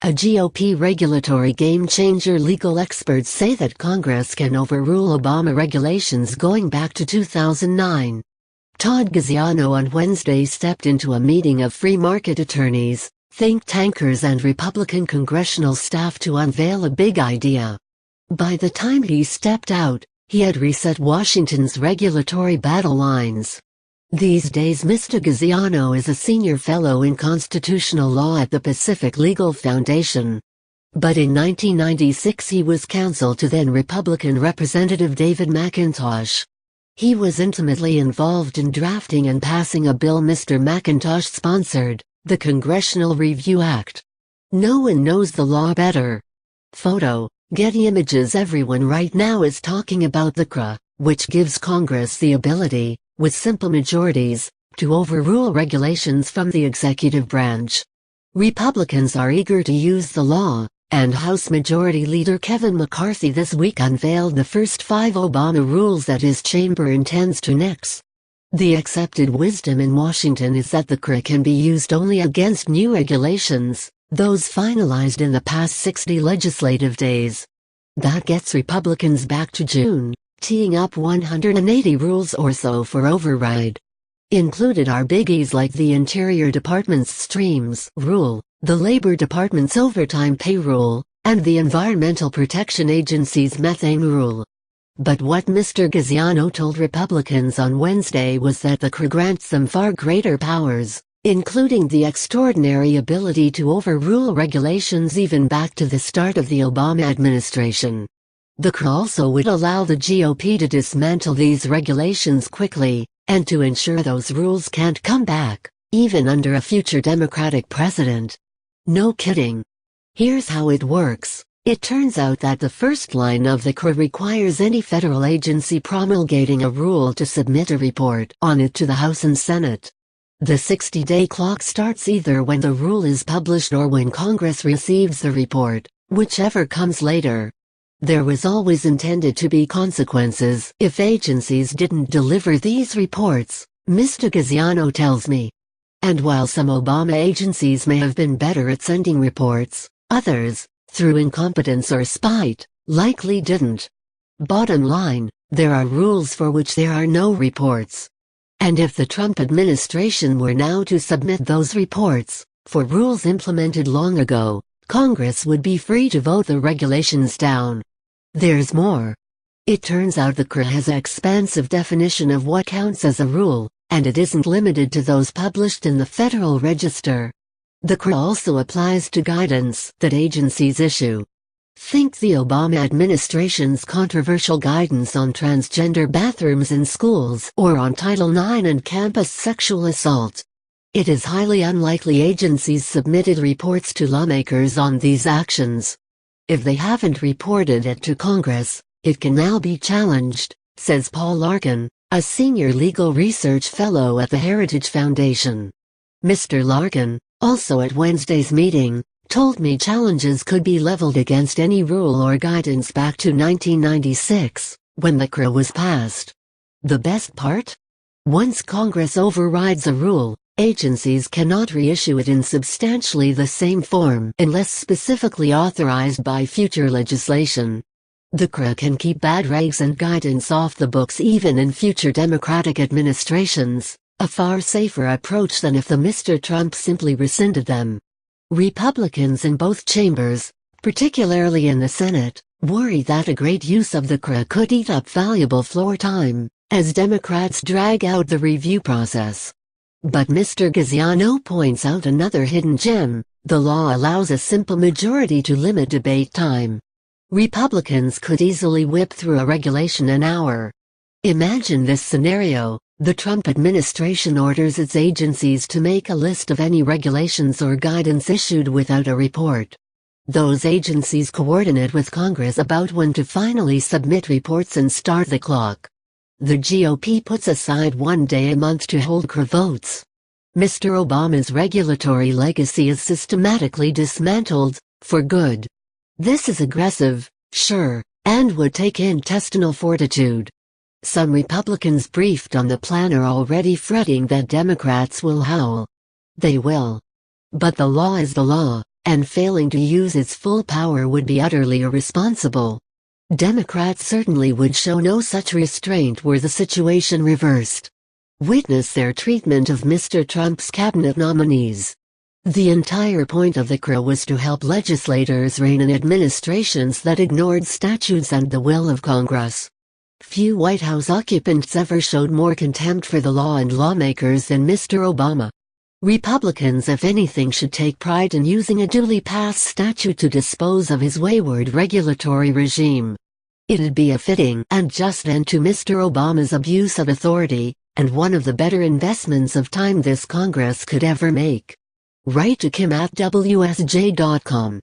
A GOP regulatory game-changer. Legal experts say that Congress can overrule Obama regulations going back to 2009. Todd Gaziano on Wednesday stepped into a meeting of free market attorneys, think tankers and Republican congressional staff to unveil a big idea. By the time he stepped out, he had reset Washington's regulatory battle lines. These days Mr. Gaziano is a senior fellow in constitutional law at the Pacific Legal Foundation. But in 1996 he was counsel to then Republican Representative David McIntosh. He was intimately involved in drafting and passing a bill Mr. McIntosh sponsored, the Congressional Review Act. No one knows the law better. Photo, Getty Images. Everyone right now is talking about the COPWATCH, which gives Congress the ability, with simple majorities, to overrule regulations from the executive branch. Republicans are eager to use the law, and House Majority Leader Kevin McCarthy this week unveiled the first 5 Obama rules that his chamber intends to nix. The accepted wisdom in Washington is that the COPWATCH can be used only against new regulations, those finalized in the past 60 legislative days. That gets Republicans back to June, teeing up 180 rules or so for override. Included are biggies like the Interior Department's Streams Rule, the Labor Department's Overtime Pay Rule, and the Environmental Protection Agency's Methane Rule. But what Mr. Gaziano told Republicans on Wednesday was that the COPWATCH grants them far greater powers, including the extraordinary ability to overrule regulations even back to the start of the Obama administration. The COPWATCH also would allow the GOP to dismantle these regulations quickly, and to ensure those rules can't come back, even under a future Democratic president. No kidding. Here's how it works. It turns out that the first line of the COPWATCH requires any federal agency promulgating a rule to submit a report on it to the House and Senate. The 60-day clock starts either when the rule is published or when Congress receives the report, whichever comes later. There was always intended to be consequences if agencies didn't deliver these reports, Mr. Gaziano tells me. And while some Obama agencies may have been better at sending reports, others, through incompetence or spite, likely didn't. Bottom line, there are rules for which there are no reports. And if the Trump administration were now to submit those reports, for rules implemented long ago, Congress would be free to vote the regulations down. There's more. It turns out the COPWATCH has an expansive definition of what counts as a rule, and it isn't limited to those published in the Federal Register. The COPWATCH also applies to guidance that agencies issue. Think the Obama administration's controversial guidance on transgender bathrooms in schools or on Title IX and campus sexual assault. It is highly unlikely agencies submitted reports to lawmakers on these actions. If they haven't reported it to Congress, it can now be challenged, says Paul Larkin, a senior legal research fellow at the Heritage Foundation. Mr. Larkin, also at Wednesday's meeting, told me challenges could be leveled against any rule or guidance back to 1996, when the COPWATCH was passed. The best part? Once Congress overrides a rule, agencies cannot reissue it in substantially the same form unless specifically authorized by future legislation. The COPWATCH can keep bad regs and guidance off the books even in future Democratic administrations, a far safer approach than if the Mr. Trump simply rescinded them. Republicans in both chambers, particularly in the Senate, worry that a great use of the COPWATCH could eat up valuable floor time, as Democrats drag out the review process. But Mr. Gaziano points out another hidden gem: the law allows a simple majority to limit debate time. Republicans could easily whip through a regulation an hour. Imagine this scenario: the Trump administration orders its agencies to make a list of any regulations or guidance issued without a report. Those agencies coordinate with Congress about when to finally submit reports and start the clock. The GOP puts aside one day a month to hold COPWATCH votes. Mr. Obama's regulatory legacy is systematically dismantled, for good. This is aggressive, sure, and would take intestinal fortitude. Some Republicans briefed on the plan are already fretting that Democrats will howl. They will. But the law is the law, and failing to use its full power would be utterly irresponsible. Democrats certainly would show no such restraint were the situation reversed. Witness their treatment of Mr. Trump's cabinet nominees. The entire point of the COPWATCH was to help legislators rein in administrations that ignored statutes and the will of Congress. Few White House occupants ever showed more contempt for the law and lawmakers than Mr. Obama. Republicans, if anything, should take pride in using a duly passed statute to dispose of his wayward regulatory regime. It'd be a fitting and just end to Mr. Obama's abuse of authority, and one of the better investments of time this Congress could ever make. Write to Kim at WSJ.com.